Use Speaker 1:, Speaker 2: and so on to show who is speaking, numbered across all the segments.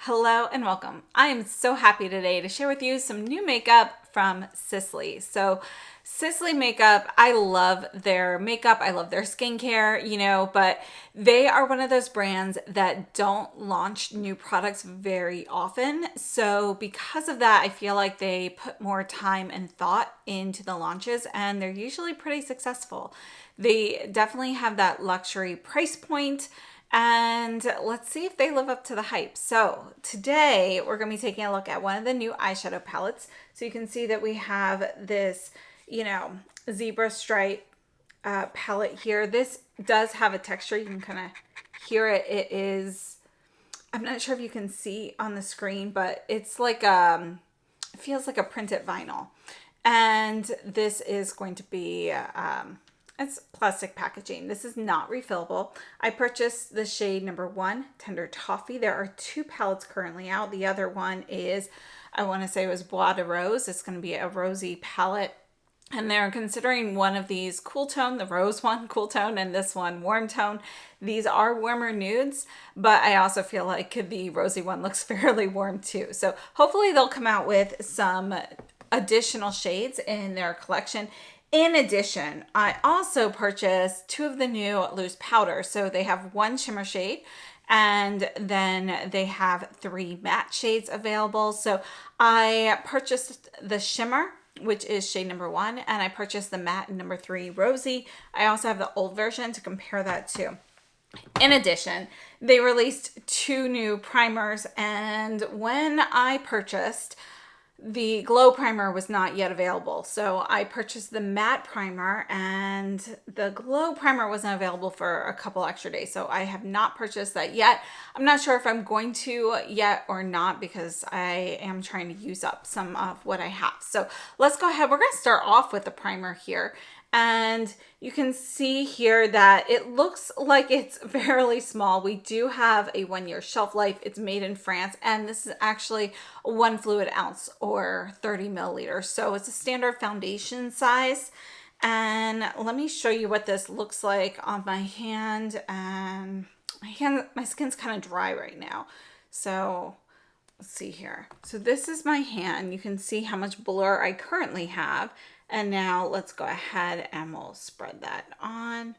Speaker 1: Hello and welcome. I am so happy today to share with you some new makeup from SISLEY. So SISLEY makeup, I love their makeup. I love their skincare, but they are one of those brands that don't launch new products very often. So because of that, I feel like they put more time and thought into the launches and they're usually pretty successful. They definitely have that luxury price point. And let's see if they live up to the hype. So today we're going to be taking a look at one of the new eyeshadow palettes. So you can see that we have this, zebra stripe palette here. This does have a texture. You can kind of hear it. It is, I'm not sure if you can see on the screen, but it's like, it feels like a printed vinyl. And this is going to be, it's plastic packaging. This is not refillable. I purchased the shade number 1, Tender Toffee. There are 2 palettes currently out. The other one is, I want to say it was Bois de Rose. It's going to be a rosy palette. And they're considering one of these cool tone, the rose one, cool tone, and this one, warm tone. These are warmer nudes, but I also feel like the rosy one looks fairly warm too. So hopefully they'll come out with some additional shades in their collection. In addition, I also purchased 2 of the new loose powders. So they have 1 shimmer shade and then they have 3 matte shades available. So I purchased the shimmer, which is shade number 1, and I purchased the matte number 3 rosy. I also have the old version to compare that to. In addition, they released 2 new primers, and when I purchased, the glow primer was not yet available. So I purchased the matte primer and the glow primer wasn't available for a couple extra days. So I have not purchased that yet. I'm not sure if I'm going to yet or not because I am trying to use up some of what I have. So let's go ahead. We're going to start off with the primer here. And you can see here that it looks like it's fairly small. We do have a 1-year shelf life. It's made in France, and this is actually 1 fluid ounce or 30 milliliters. So it's a standard foundation size. And let me show you what this looks like on my hand. And my skin's kind of dry right now. So let's see here. So this is my hand. You can see how much blur I currently have. And now let's go ahead and we'll spread that on.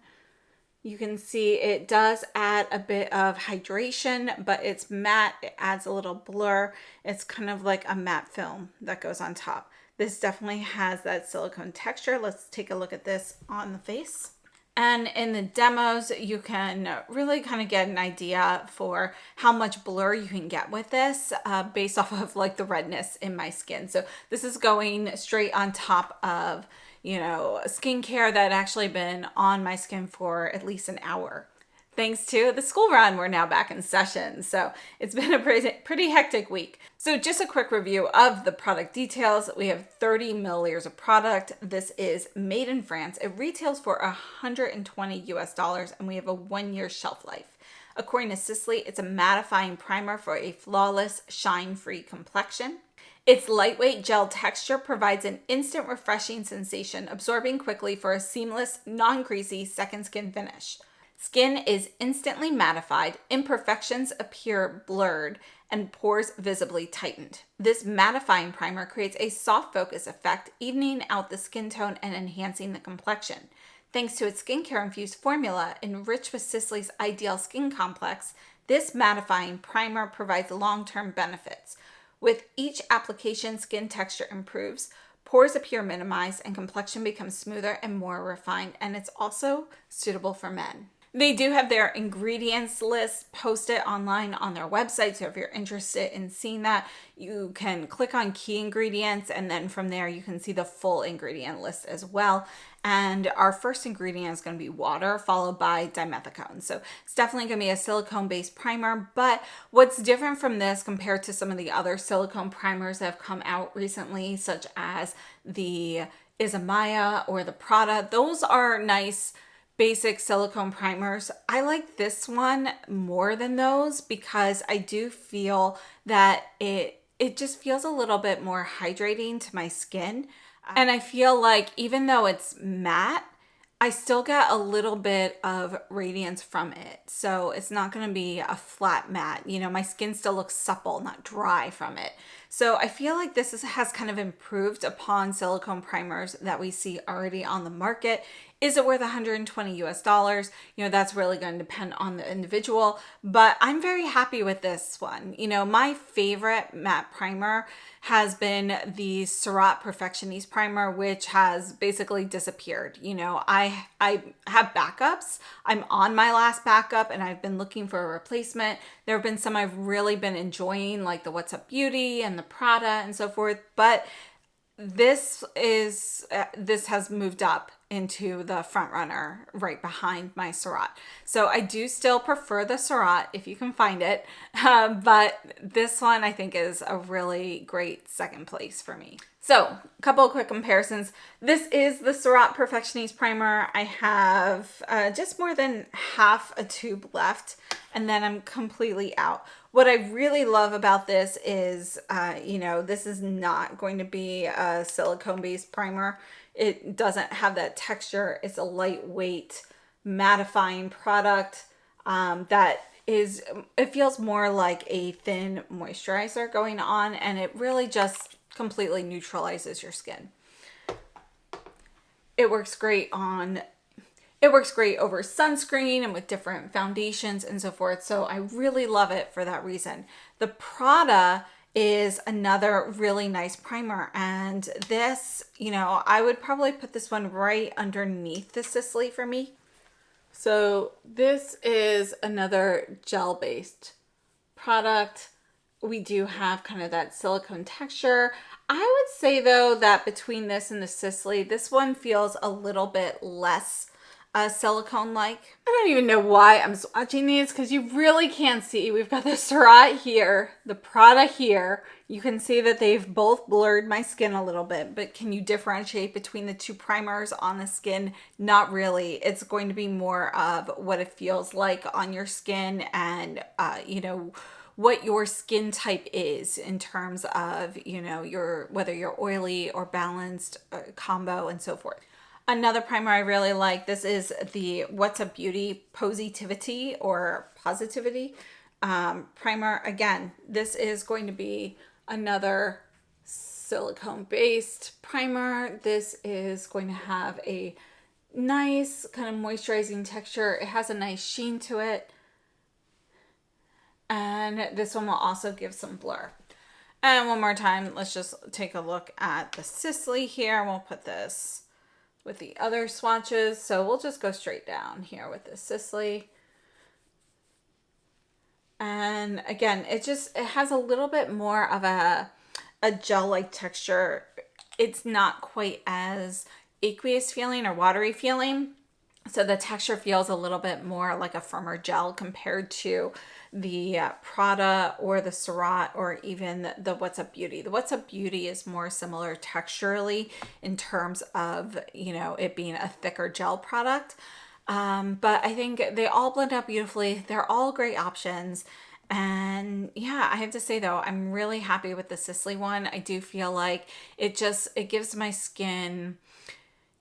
Speaker 1: You can see it does add a bit of hydration, but it's matte. It adds a little blur. It's kind of like a matte film that goes on top. This definitely has that silicone texture. Let's take a look at this on the face. And in the demos, you can really kind of get an idea for how much blur you can get with this based off of like the redness in my skin. So this is going straight on top of, skincare that had actually been on my skin for at least an hour. Thanks to the school run, we're now back in session. So it's been a pretty hectic week. So just a quick review of the product details. We have 30 milliliters of product. This is made in France. It retails for $120 US, and we have a 1-year shelf life. According to SISLEY, it's a mattifying primer for a flawless, shine-free complexion. Its lightweight gel texture provides an instant refreshing sensation, absorbing quickly for a seamless, non-greasy second skin finish. Skin is instantly mattified, imperfections appear blurred, and pores visibly tightened. This mattifying primer creates a soft focus effect, evening out the skin tone and enhancing the complexion. Thanks to its skincare-infused formula, enriched with SISLEY's Ideal Skin Complex, this mattifying primer provides long-term benefits. With each application, skin texture improves, pores appear minimized, and complexion becomes smoother and more refined, and it's also suitable for men. They do have their ingredients list posted online on their website. So if you're interested in seeing that, you can click on key ingredients, and then from there you can see the full ingredient list as well. And our first ingredient is going to be water, followed by dimethicone. So it's definitely going to be a silicone-based primer. But what's different from this compared to some of the other silicone primers that have come out recently, such as the Izamaya or the Prada, those are nice basic silicone primers. I like this one more than those because I do feel that it just feels a little bit more hydrating to my skin. And I feel like even though it's matte, I still get a little bit of radiance from it. So it's not going to be a flat matte. You know, my skin still looks supple, not dry from it. So I feel like has kind of improved upon silicone primers that we see already on the market. Is it worth 120 US dollars? You know, that's really going to depend on the individual, but I'm very happy with this one. You know, my favorite matte primer has been the Surratt Perfectioniste primer, which has basically disappeared. You know, I have backups. I'm on my last backup and I've been looking for a replacement. There have been some I've really been enjoying, like the What's Up Beauty and the Prada and so forth, but this has moved up into the front runner right behind my Surratt. So I do still prefer the Surratt if you can find it. But this one I think is a really great second place for me. So a couple of quick comparisons. This is the Surratt Perfectioniste primer. I have just more than half a tube left and then I'm completely out. What I really love about this is, you know, this is not going to be a silicone-based primer. It doesn't have that texture. It's a lightweight, mattifying product it feels more like a thin moisturizer going on, and it really just completely neutralizes your skin. It works great over sunscreen and with different foundations and so forth. So I really love it for that reason. The Prada is another really nice primer. And this, you know, I would probably put this one right underneath the SISLEY for me. So this is another gel-based product. We do have kind of that silicone texture. I would say though that between this and the SISLEY, this one feels a little bit less silicone-like. I don't even know why I'm swatching these because you really can't see. We've got the Surratt here, the Prada here. You can see that they've both blurred my skin a little bit, but can you differentiate between the two primers on the skin? Not really. It's going to be more of what it feels like on your skin and, you know, what your skin type is in terms of, you know, whether you're oily or balanced combo and so forth. Another primer I really like, this is the What's Up Beauty Positivity or Positivity primer. Again, this is going to be another silicone-based primer. This is going to have a nice kind of moisturizing texture. It has a nice sheen to it. And this one will also give some blur. And one more time, let's just take a look at the SISLEY here. We'll put this with the other swatches. So we'll just go straight down here with the SISLEY. And again, it has a little bit more of a gel-like texture. It's not quite as aqueous feeling or watery feeling. So the texture feels a little bit more like a firmer gel compared to the Prada or the Surratt or even the What's Up Beauty. The What's Up Beauty is more similar texturally in terms of, you know, it being a thicker gel product. But I think they all blend out beautifully. They're all great options. And yeah, I have to say though, I'm really happy with the SISLEY one. I do feel like it gives my skin,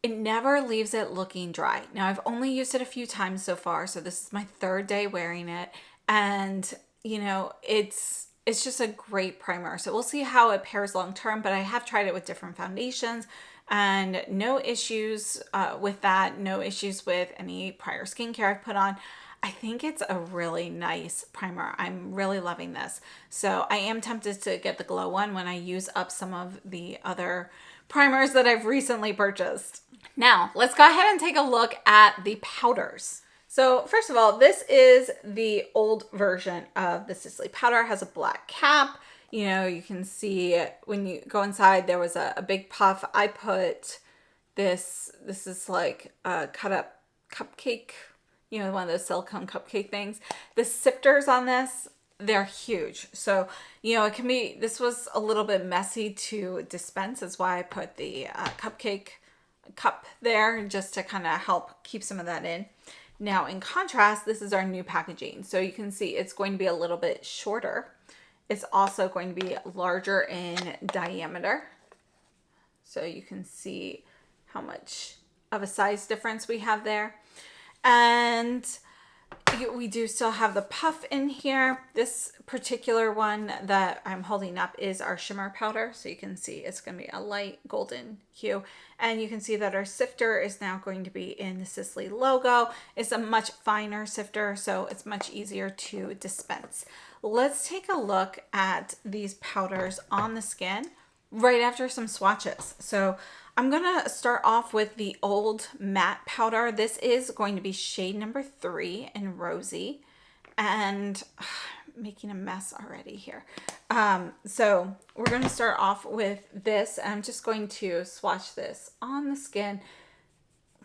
Speaker 1: it never leaves it looking dry. Now I've only used it a few times so far. So this is my third day wearing it. And, you know, it's just a great primer. So we'll see how it pairs long term, but I have tried it with different foundations and no issues with that. No issues with any prior skincare I've put on. I think it's a really nice primer. I'm really loving this. So I am tempted to get the Glow one when I use up some of the other primers that I've recently purchased. Now, let's go ahead and take a look at the powders. So first of all, this is the old version of the SISLEY powder. It has a black cap. You know, you can see when you go inside, there was a big puff. I put this is like a cut up cupcake, you know, one of those silicone cupcake things. The sifters on this, they're huge. So, you know, this was a little bit messy to dispense. That's why I put the cupcake cup there just to kind of help keep some of that in. Now, in contrast, this is our new packaging. So you can see it's going to be a little bit shorter. It's also going to be larger in diameter. So you can see how much of a size difference we have there. And we do still have the puff in here. This particular one that I'm holding up is our shimmer powder. So you can see it's going to be a light golden hue. And you can see that our sifter is now going to be in the SISLEY logo. It's a much finer sifter, so it's much easier to dispense. Let's take a look at these powders on the skin right after some swatches. So I'm gonna start off with the old matte powder. This is going to be shade number 3 in Rosy, and making a mess already here. So we're gonna start off with this. I'm just going to swatch this on the skin,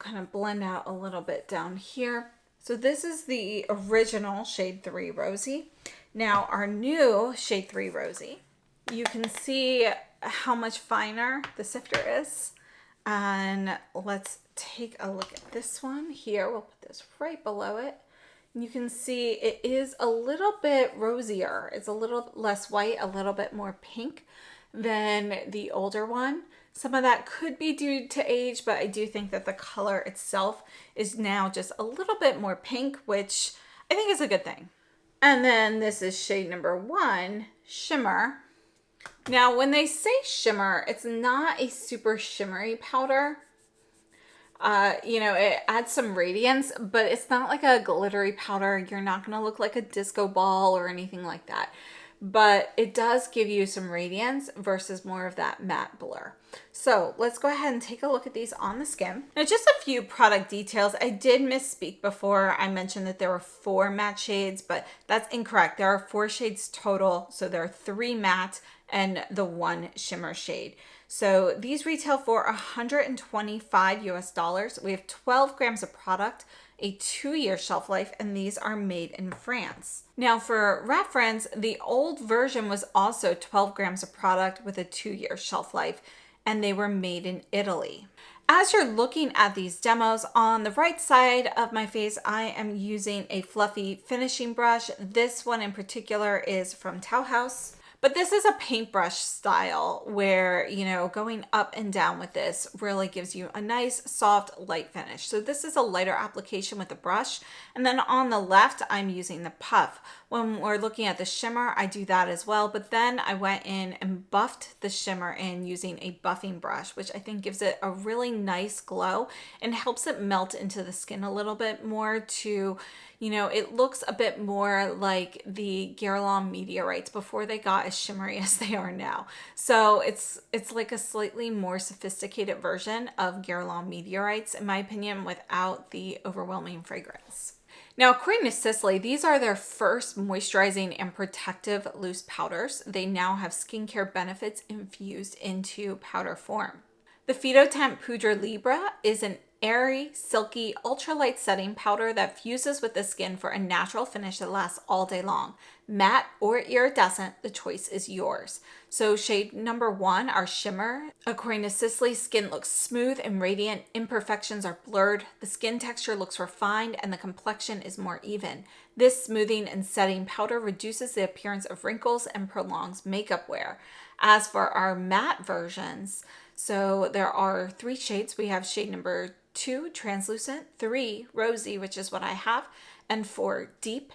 Speaker 1: kind of blend out a little bit down here. So this is the original shade 3 Rosy. Now our new shade 3 Rosy, you can see how much finer the sifter is. And let's take a look at this one here. We'll put this right below it. You can see it is a little bit rosier. It's a little less white, a little bit more pink than the older one. Some of that could be due to age, but I do think that the color itself is now just a little bit more pink, which I think is a good thing. And then this is shade number 1, Shimmer. Now, when they say shimmer, it's not a super shimmery powder. You know, it adds some radiance, but it's not like a glittery powder. You're not going to look like a disco ball or anything like that. But it does give you some radiance versus more of that matte blur. So let's go ahead and take a look at these on the skin. Now, just a few product details. I did misspeak before. I mentioned that there were 4 matte shades, but that's incorrect. There are 4 shades total. So there are 3 matte and the 1 shimmer shade. So these retail for $125 US. We have 12 grams of product, a 2-year shelf life, and these are made in France. Now for reference, the old version was also 12 grams of product with a 2-year shelf life, and they were made in Italy. As you're looking at these demos, on the right side of my face, I am using a fluffy finishing brush. This one in particular is from Tauhaus. But this is a paintbrush style where, you know, going up and down with this really gives you a nice, soft, light finish. So this is a lighter application with the brush. And then on the left, I'm using the puff. When we're looking at the shimmer, I do that as well. But then I went in and buffed the shimmer in using a buffing brush, which I think gives it a really nice glow and helps it melt into the skin a little bit more to, you know, it looks a bit more like the Guerlain meteorites before they got as shimmery as they are now. So it's like a slightly more sophisticated version of Guerlain meteorites, in my opinion, without the overwhelming fragrance. Now, according to SISLEY, these are their first moisturizing and protective loose powders. They now have skincare benefits infused into powder form. The Phytotemp Poudre Libre is an airy, silky, ultralight setting powder that fuses with the skin for a natural finish that lasts all day long. Matte or iridescent, the choice is yours. So shade number 1, our shimmer. According to SISLEY, skin looks smooth and radiant, imperfections are blurred, the skin texture looks refined, and the complexion is more even. This smoothing and setting powder reduces the appearance of wrinkles and prolongs makeup wear. As for our matte versions, so there are 3 shades. We have shade number 2, translucent, 3, rosy, which is what I have, and 4, deep.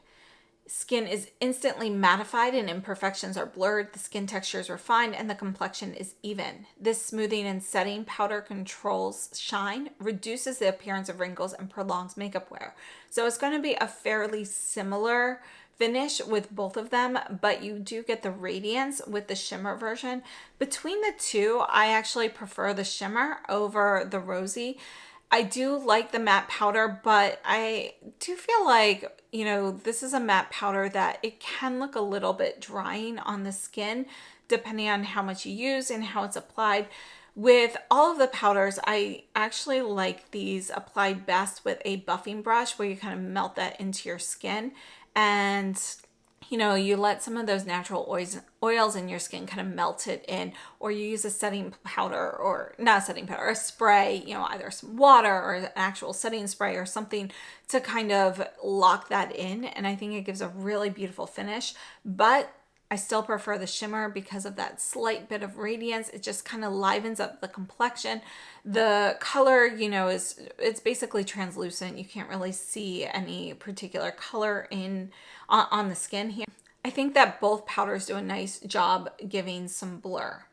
Speaker 1: Skin is instantly mattified and imperfections are blurred. The skin texture is refined and the complexion is even. This smoothing and setting powder controls shine, reduces the appearance of wrinkles, and prolongs makeup wear. So it's going to be a fairly similar finish with both of them, but you do get the radiance with the shimmer version. Between the two, I actually prefer the shimmer over the rosy. I do like the matte powder, but I do feel like, you know, this is a matte powder that it can look a little bit drying on the skin depending on how much you use and how it's applied. With all of the powders, I actually like these applied best with a buffing brush where you kind of melt that into your skin and, you know, you let some of those natural oils in your skin kind of melt it in, or you use a setting powder, or not a setting powder, a spray, you know, either some water or an actual setting spray or something to kind of lock that in. And I think it gives a really beautiful finish. But I still prefer the shimmer because of that slight bit of radiance. It just kind of livens up the complexion. The color, you know, it's basically translucent. You can't really see any particular color on the skin here. I think that both powders do a nice job giving some blur.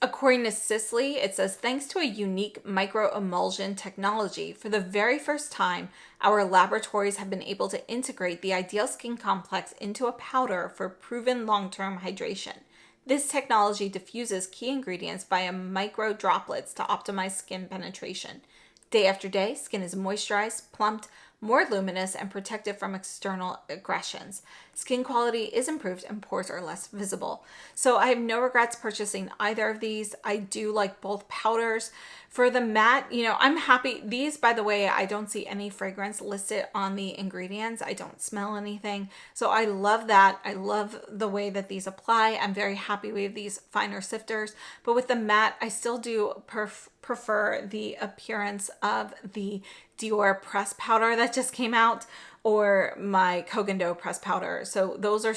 Speaker 1: According to SISLEY, it says, thanks to a unique microemulsion technology, for the very first time, our laboratories have been able to integrate the ideal skin complex into a powder for proven long-term hydration. This technology diffuses key ingredients via micro droplets to optimize skin penetration. Day after day, skin is moisturized, plumped, more luminous, and protected from external aggressions. Skin quality is improved and pores are less visible. So I have no regrets purchasing either of these. I do like both powders. For the matte, you know, I'm happy. These, by the way, I don't see any fragrance listed on the ingredients. I don't smell anything. So I love that. I love the way that these apply. I'm very happy with these finer sifters. But with the matte, I still do prefer the appearance of the Dior press powder that just came out, or my Koh Gen Do press powder. So those are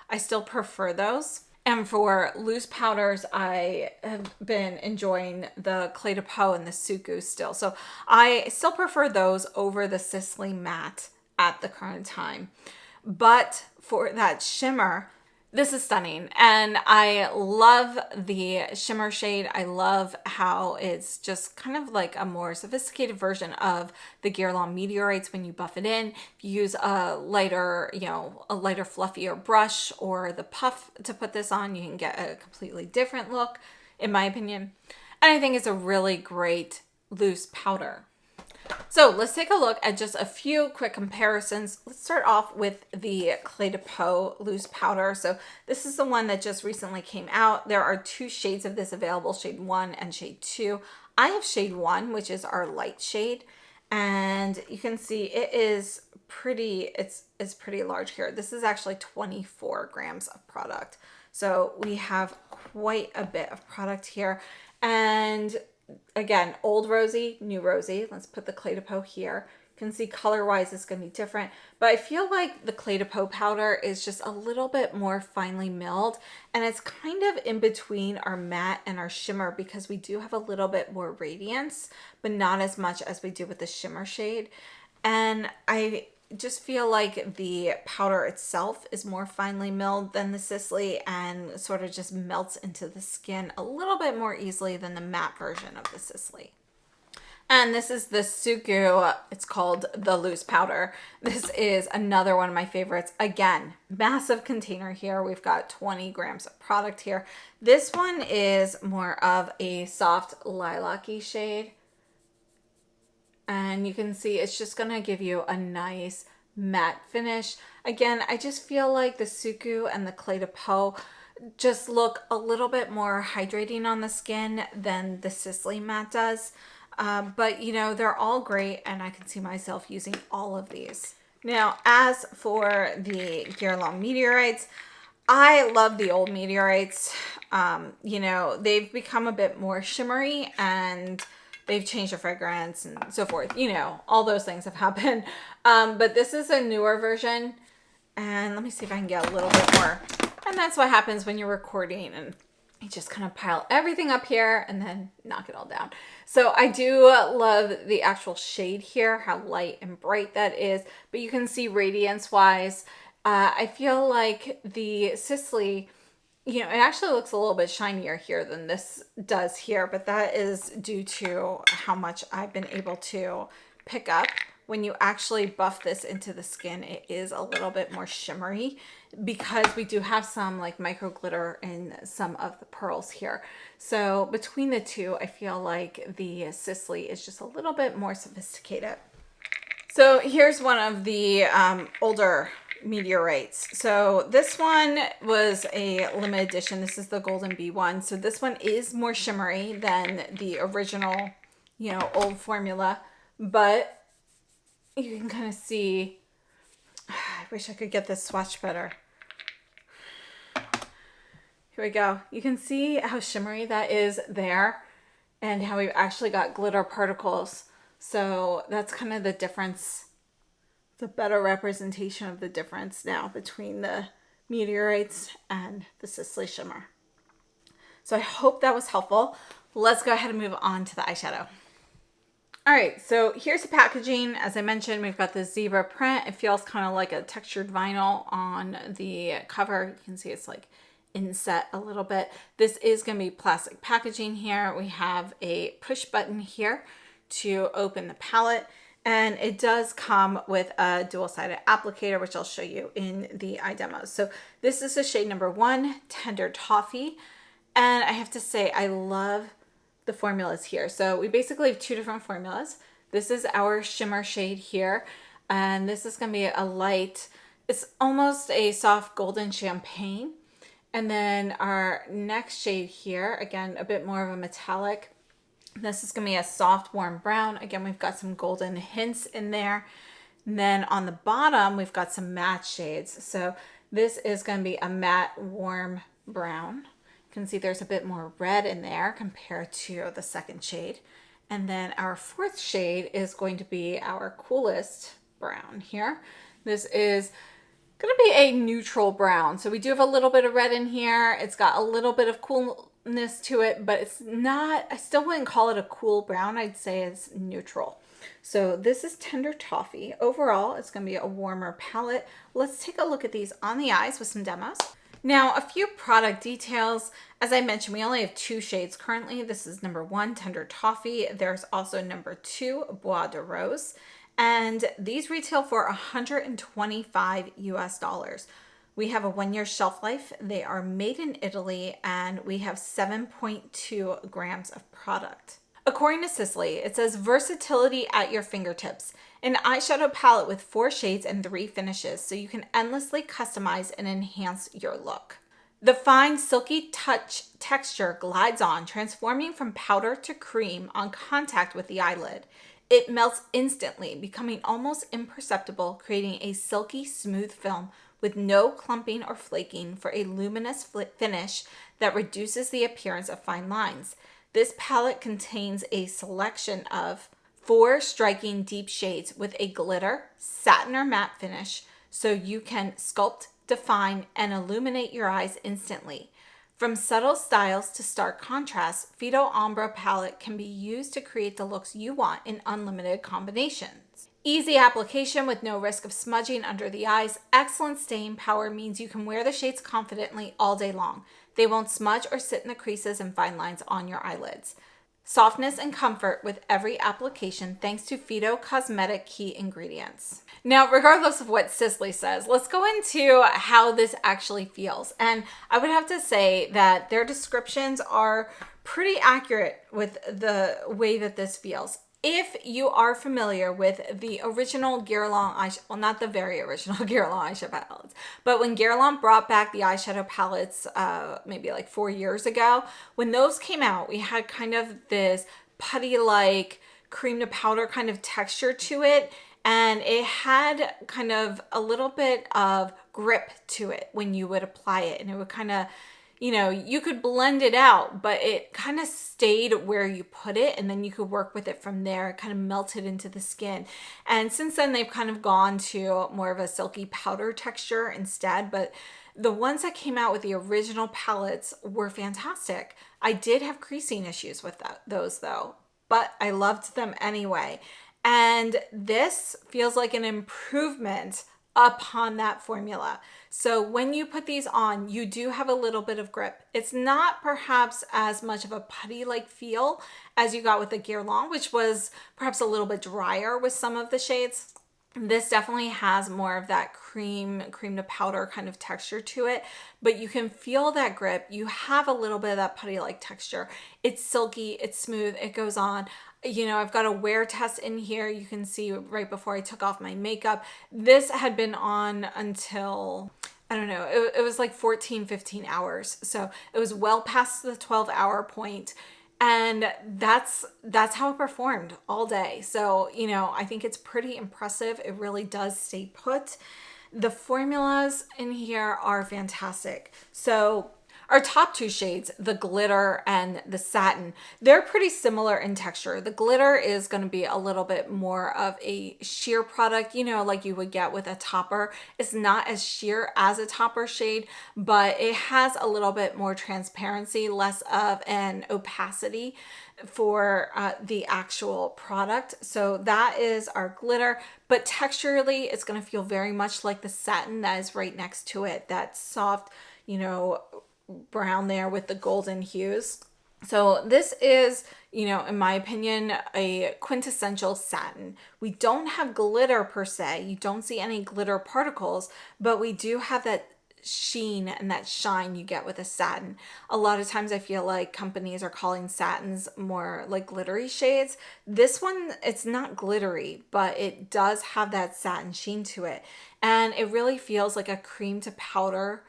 Speaker 1: I still prefer those. And for loose powders, I have been enjoying the Cle de Peau and the SUQQU still. So I still prefer those over the SISLEY matte at the current time. But for that shimmer, this is stunning, and I love the shimmer shade. I love how it's just kind of like a more sophisticated version of the Guerlain Meteorites when you buff it in. If you use a lighter, fluffier brush or the puff to put this on, you can get a completely different look, in my opinion. And I think it's a really great loose powder. So let's take a look at just a few quick comparisons. Let's start off with the Cle de Peau loose powder. So this is the one that just recently came out. There are two shades of this available, shade 1 and shade 2. I have shade 1, which is our light shade. And you can see it is pretty, it's pretty large here. This is actually 24 grams of product. So we have quite a bit of product here. And again, old rosy, new rosy. Let's put the Cle de Peau here. You can see color-wise it's going to be different. But I feel like the Cle de Peau powder is just a little bit more finely milled. And it's kind of in between our matte and our shimmer because we do have a little bit more radiance, but not as much as we do with the shimmer shade. And I just feel like the powder itself is more finely milled than the SISLEY and sort of just melts into the skin a little bit more easily than the matte version of the SISLEY. And this is the SUQQU. It's called the loose powder. This is another one of my favorites. Again, massive container here. We've got 20 grams of product here. This one is more of a soft lilac-y shade. And you can see it's just going to give you a nice matte finish. Again, I just feel like the SUQQU and the Cle de Peau just look a little bit more hydrating on the skin than the SISLEY matte does. But you know, they're all great and I can see myself using all of these. Now, as for the Guerlain Meteorites, I love the old Meteorites. You know, they've become a bit more shimmery and they've changed the fragrance and so forth. You know, all those things have happened. But this is a newer version. And let me see if I can get a little bit more. And that's what happens when you're recording and you just kind of pile everything up here and then knock it all down. So I do love the actual shade here, how light and bright that is. But you can see radiance wise, I feel like the SISLEY, you know, it actually looks a little bit shinier here than this does here, but that is due to how much I've been able to pick up. When you actually buff this into the skin, it is a little bit more shimmery because we do have some like micro glitter in some of the pearls here. So between the two, I feel like the SISLEY is just a little bit more sophisticated. So here's one of the older meteorites. So this one was a limited edition. This is the Golden Bee one. So this one is more shimmery than the original, you know, old formula, but you can kind of see, I wish I could get this swatch better. Here we go. You can see how shimmery that is there and how we've actually got glitter particles. So that's kind of the difference. It's a better representation of the difference now between the Meteorites, and the Sisley Shimmer. So I hope that was helpful. Let's go ahead and move on to the eyeshadow. All right, so here's the packaging. As I mentioned, we've got the zebra print. It feels kind of like a textured vinyl on the cover. You can see it's like inset a little bit. This is going to be plastic packaging here. We have a push button here to open the palette, and it does come with a dual-sided applicator, which I'll show you in the eye demos. So this is the shade number 1, Tender Toffee. And I have to say, I love the formulas here. So we basically have 2 different formulas. This is our shimmer shade here, and this is going to be a light, it's almost a soft golden champagne. And then our next shade here, again, a bit more of a metallic. This is going to be a soft warm brown. Again, we've got some golden hints in there. And then on the bottom, we've got some matte shades. So this is going to be a matte warm brown. You can see there's a bit more red in there compared to the second shade. And then our 4th shade is going to be our coolest brown here. This is going to be a neutral brown. So we do have a little bit of red in here. It's got a little bit of coolness to it, but it's not, I still wouldn't call it a cool brown. I'd say it's neutral. So this is Tender Toffee. Overall, it's going to be a warmer palette. Let's take a look at these on the eyes with some demos. Now, a few product details. As I mentioned, we only have 2 shades currently. This is number 1, Tender Toffee. There's also number 2, Bois de Rose. And these retail for $125 US. We have a 1-year shelf life. They are made in Italy, and we have 7.2 grams of product. According to Sisley, it says versatility at your fingertips. An eyeshadow palette with 4 shades and 3 finishes, so you can endlessly customize and enhance your look. The fine silky touch texture glides on, transforming from powder to cream on contact with the eyelid. It melts instantly, becoming almost imperceptible, creating a silky, smooth film with no clumping or flaking for a luminous finish that reduces the appearance of fine lines. This palette contains a selection of 4 striking deep shades with a glitter, satin or matte finish, so you can sculpt, define, and illuminate your eyes instantly. From subtle styles to stark contrasts, Fido Ombre palette can be used to create the looks you want in unlimited combinations. Easy application with no risk of smudging under the eyes. Excellent staying power means you can wear the shades confidently all day long. They won't smudge or sit in the creases and fine lines on your eyelids. Softness and comfort with every application thanks to Fido Cosmetic key ingredients. Now, regardless of what Sisley says, let's go into how this actually feels. And I would have to say that their descriptions are pretty accurate with the way that this feels. If you are familiar with the original Guerlain eyeshadow, well, not the very original Guerlain eyeshadow palettes, but when Guerlain brought back the eyeshadow palettes maybe like 4 years ago, when those came out, we had kind of this putty-like cream to powder kind of texture to it, and it had kind of a little bit of grip to it when you would apply it, and it would kind of, you know, you could blend it out, but it kind of stayed where you put it, and then you could work with it from there. It kind of melted into the skin. And since then, they've kind of gone to more of a silky powder texture instead, but the ones that came out with the original palettes were fantastic. I did have creasing issues with those though, but I loved them anyway. And this feels like an improvement upon that formula. So when you put these on, you do have a little bit of grip. It's not perhaps as much of a putty-like feel as you got with the Guerlain, which was perhaps a little bit drier with some of the shades. This definitely has more of that cream to powder kind of texture to it, but you can feel that grip. You have a little bit of that putty-like texture. It's silky, it's smooth, it goes on. You know, I've got a wear test in here. You can see right before I took off my makeup. This had been on until, I don't know, it was like 14, 15 hours. So it was well past the 12-hour point. And that's how it performed all day. So, you know, I think it's pretty impressive. It really does stay put. The formulas in here are fantastic. So our top two shades, the glitter and the satin, they're pretty similar in texture. The glitter is going to be a little bit more of a sheer product, you know, like you would get with a topper. It's not as sheer as a topper shade, but it has a little bit more transparency, less of an opacity for the actual product. So that is our glitter, but texturally it's going to feel very much like the satin that is right next to it, that soft, you know, brown there with the golden hues. So this is, you know, in my opinion, a quintessential satin. We don't have glitter per se. You don't see any glitter particles, but we do have that sheen and that shine you get with a satin. A lot of times I feel like companies are calling satins more like glittery shades. This one, it's not glittery, but it does have that satin sheen to it. And it really feels like a cream to powder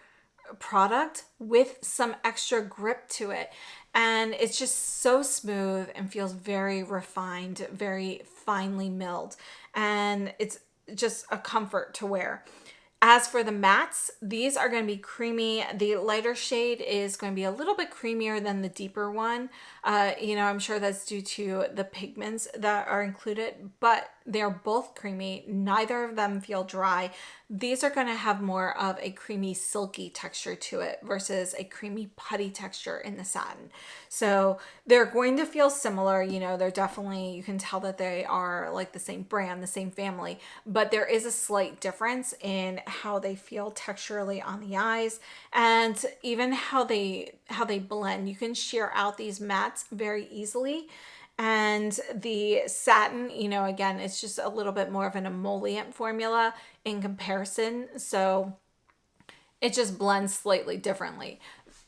Speaker 1: product with some extra grip to it, and it's just so smooth and feels very refined, very finely milled, and it's just a comfort to wear. As for the mattes, these are going to be creamy. The lighter shade is going to be a little bit creamier than the deeper one. You know, I'm sure that's due to the pigments that are included, but they're both creamy. Neither of them feel dry. These are going to have more of a creamy, silky texture to it versus a creamy, putty texture in the satin. So they're going to feel similar. You know, they're definitely, you can tell that they are like the same brand, the same family, but there is a slight difference in how they feel texturally on the eyes, and even how they blend. You can sheer out these mattes very easily. And the satin, you know, again, it's just a little bit more of an emollient formula in comparison. So it just blends slightly differently.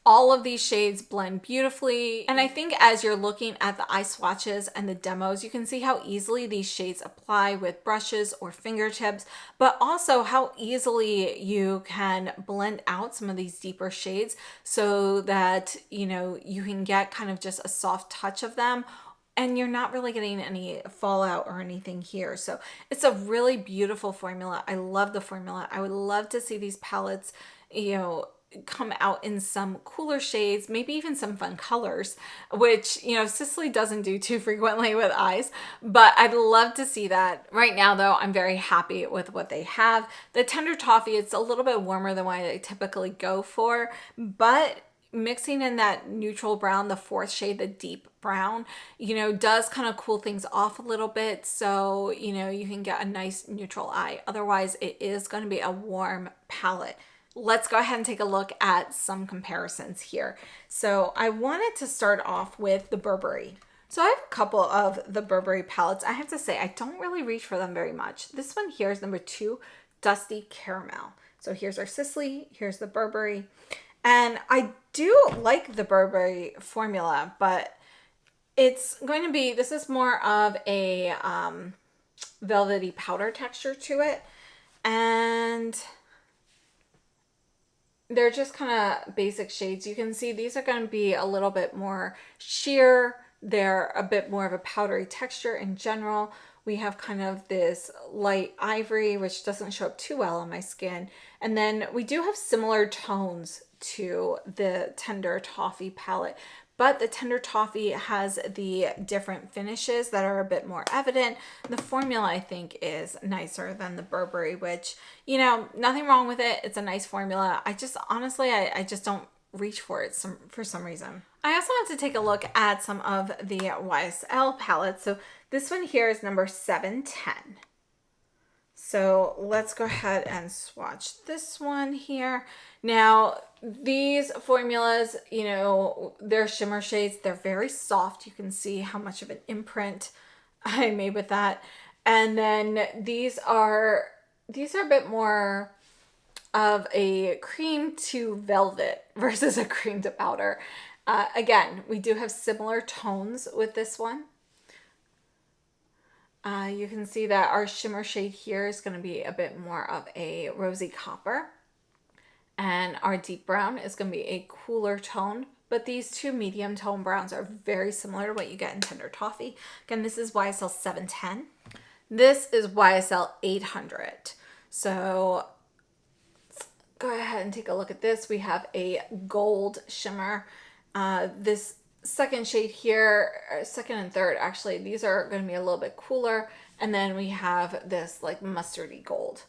Speaker 1: All of these shades blend beautifully. And I think as you're looking at the eye swatches and the demos, you can see how easily these shades apply with brushes or fingertips, but also how easily you can blend out some of these deeper shades so that, you know, you can get kind of just a soft touch of them, and you're not really getting any fallout or anything here. So it's a really beautiful formula. I love the formula. I would love to see these palettes, you know, come out in some cooler shades, maybe even some fun colors, which, you know, SISLEY doesn't do too frequently with eyes, but I'd love to see that. Right now though, I'm very happy with what they have. The Tender Toffee, it's a little bit warmer than what I typically go for, but mixing in that neutral brown, the fourth shade, the deep brown, you know, does kind of cool things off a little bit. So, you know, you can get a nice neutral eye. Otherwise, it is going to be a warm palette. Let's go ahead and take a look at some comparisons here. So I wanted to start off with the Burberry. So I have a couple of the Burberry palettes. I have to say, I don't really reach for them very much. This one here is number 2, Dusty Caramel. So here's our SISLEY, here's the Burberry. And I do like the Burberry formula, but it's going to be, this is more of a velvety powder texture to it. And they're just kind of basic shades. You can see these are going to be a little bit more sheer. They're a bit more of a powdery texture in general. We have kind of this light ivory, which doesn't show up too well on my skin. And then we do have similar tones to the Tender Toffee palette, but the Tender Toffee has the different finishes that are a bit more evident. The formula, I think, is nicer than the Burberry, which, you know, nothing wrong with it. It's a nice formula. I just, honestly, I just don't reach for it for some reason. I also want to take a look at some of the YSL palettes. So this one here is number 710. So let's go ahead and swatch this one here. Now, these formulas, you know, they're shimmer shades. They're very soft. You can see how much of an imprint I made with that. And then these are a bit more of a cream to velvet versus a cream to powder. Again, we do have similar tones with this one. You can see that our shimmer shade here is going to be a bit more of a rosy copper. And our deep brown is going to be a cooler tone. But these two medium tone browns are very similar to what you get in Tender Toffee. Again, this is YSL 710. This is YSL 800. So go ahead and take a look at this. We have a gold shimmer. This second shade here, second and third actually, these are going to be a little bit cooler. And then we have this like mustardy gold.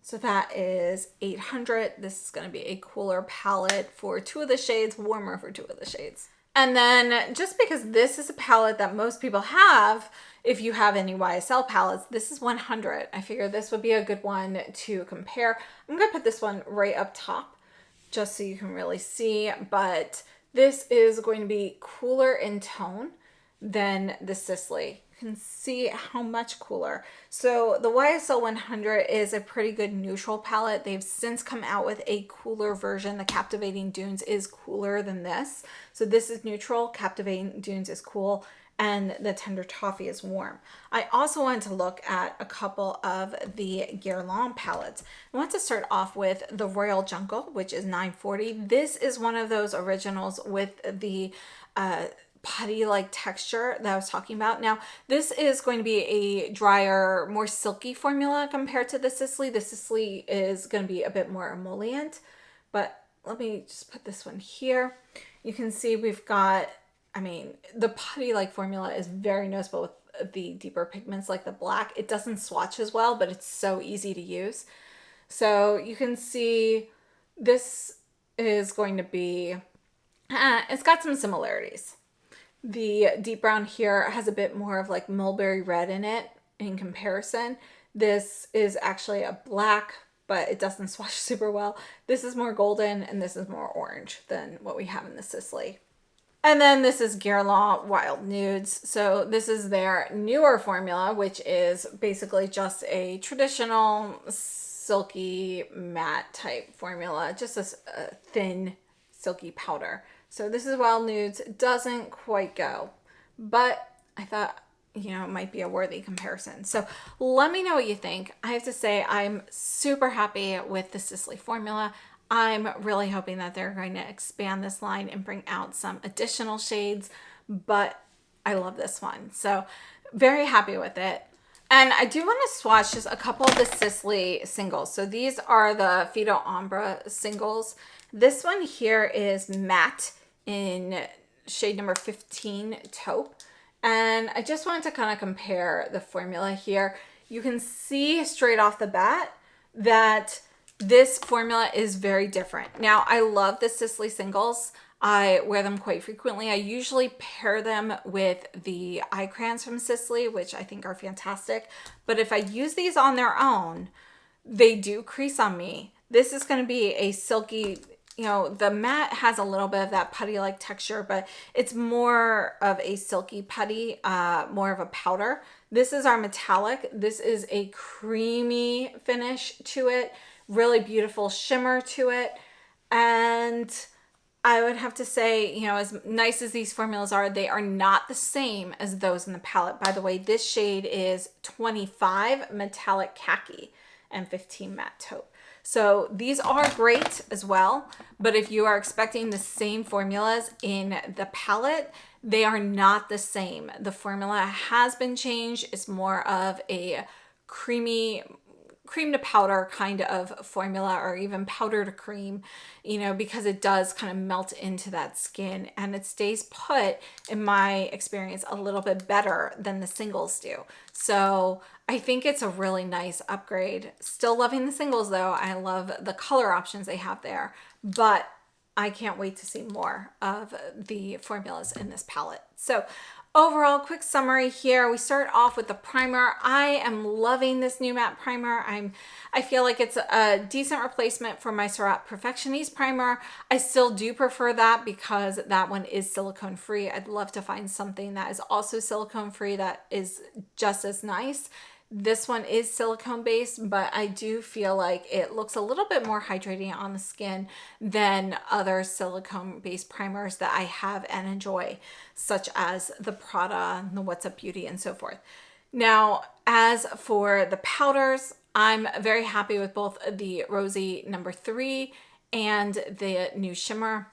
Speaker 1: So that is 800. This is going to be a cooler palette for 2 of the shades, warmer for 2 of the shades. And then just because this is a palette that most people have, if you have any YSL palettes, this is 100. I figure this would be a good one to compare. I'm going to put this one right up top just so you can really see, but this is going to be cooler in tone than the Sisley. You can see how much cooler. So the YSL 100 is a pretty good neutral palette. They've since come out with a cooler version. The Captivating Dunes is cooler than this. So this is neutral, Captivating Dunes is cool, and the Tender Toffee is warm. I also wanted to look at a couple of the Guerlain palettes. I want to start off with the Royal Jungle, which is 940. This is one of those originals with the putty-like texture that I was talking about. Now, this is going to be a drier, more silky formula compared to the Sisley. The Sisley is going to be a bit more emollient, but let me just put this one here. You can see we've got, I mean, the putty-like formula is very noticeable with the deeper pigments like the black. It doesn't swatch as well, but it's so easy to use. So you can see this is going to be, it's got some similarities. The deep brown here has a bit more of like mulberry red in it in comparison. This is actually a black, but it doesn't swatch super well. This is more golden and this is more orange than what we have in the Sisley. And then this is Guerlain Wild Nudes. So this is their newer formula, which is basically just a traditional silky matte type formula, just a thin silky powder. So this is Wild Nudes. It doesn't quite go, but I thought, you know, it might be a worthy comparison. So let me know what you think. I have to say I'm super happy with the Sisley formula. I'm really hoping that they're going to expand this line and bring out some additional shades, but I love this one. So very happy with it. And I do want to swatch just a couple of the Sisley singles. So these are the Fido Ombre singles. This one here is matte in shade number 15 taupe. And I just wanted to kind of compare the formula here. You can see straight off the bat that this formula is very different. Now, I love the Sisley singles. I wear them quite frequently. I usually pair them with the eye crayons from Sisley, which I think are fantastic. But if I use these on their own, they do crease on me. This is going to be a silky, you know, the matte has a little bit of that putty-like texture, but it's more of a silky putty, more of a powder. This is our metallic. This is a creamy finish to it, really beautiful shimmer to it. And I would have to say, you know, as nice as these formulas are, they are not the same as those in the palette. By the way, this shade is 25 metallic khaki and 15 matte taupe. So these are great as well, but if you are expecting the same formulas in the palette, they are not the same. The formula has been changed. It's more of a creamy, cream to powder kind of formula, or even powder to cream, you know, because it does kind of melt into that skin and it stays put, in my experience, a little bit better than the singles do. So I think it's a really nice upgrade. Still loving the singles though. I love the color options they have there, but I can't wait to see more of the formulas in this palette. So overall, quick summary here. We start off with the primer. I am loving this new matte primer. I feel like it's a decent replacement for my Surratt Perfectioniste primer. I still do prefer that because that one is silicone free. I'd love to find something that is also silicone free that is just as nice. This one is silicone based, but I do feel like it looks a little bit more hydrating on the skin than other silicone based primers that I have and enjoy, such as the Prada, the What's Up Beauty, and so forth. Now, as for the powders, I'm very happy with both the Rosy number 3 and the new shimmer.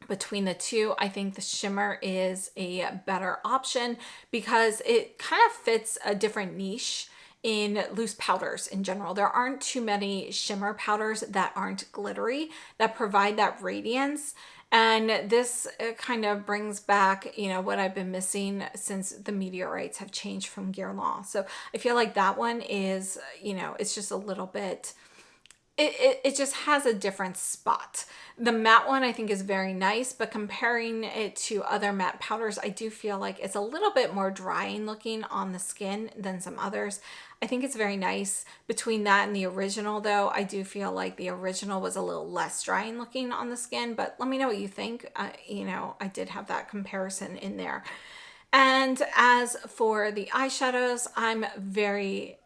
Speaker 1: Between the two, I think the shimmer is a better option because it kind of fits a different niche in loose powders in general. There aren't too many shimmer powders that aren't glittery, that provide that radiance. And this kind of brings back, you know, what I've been missing since the meteorites have changed from Guerlain. So I feel like that one is, you know, it's just a little bit, it just has a different spot. The matte one I think is very nice, but comparing it to other matte powders, I do feel like it's a little bit more drying looking on the skin than some others. I think it's very nice. Between that and the original though, I do feel like the original was a little less drying looking on the skin, but let me know what you think. You know, I did have that comparison in there. And as for the eyeshadows, I'm very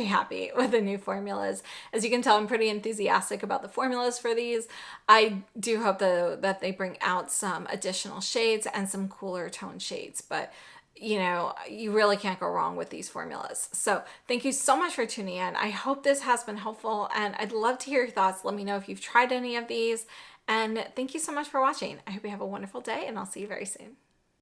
Speaker 1: happy with the new formulas. As you can tell, I'm pretty enthusiastic about the formulas for these. I do hope though that they bring out some additional shades and some cooler tone shades, but you know, you really can't go wrong with these formulas. So thank you so much for tuning in. I hope this has been helpful, and I'd love to hear your thoughts. Let me know if you've tried any of these, and thank you so much for watching. I hope you have a wonderful day, and I'll see you very soon.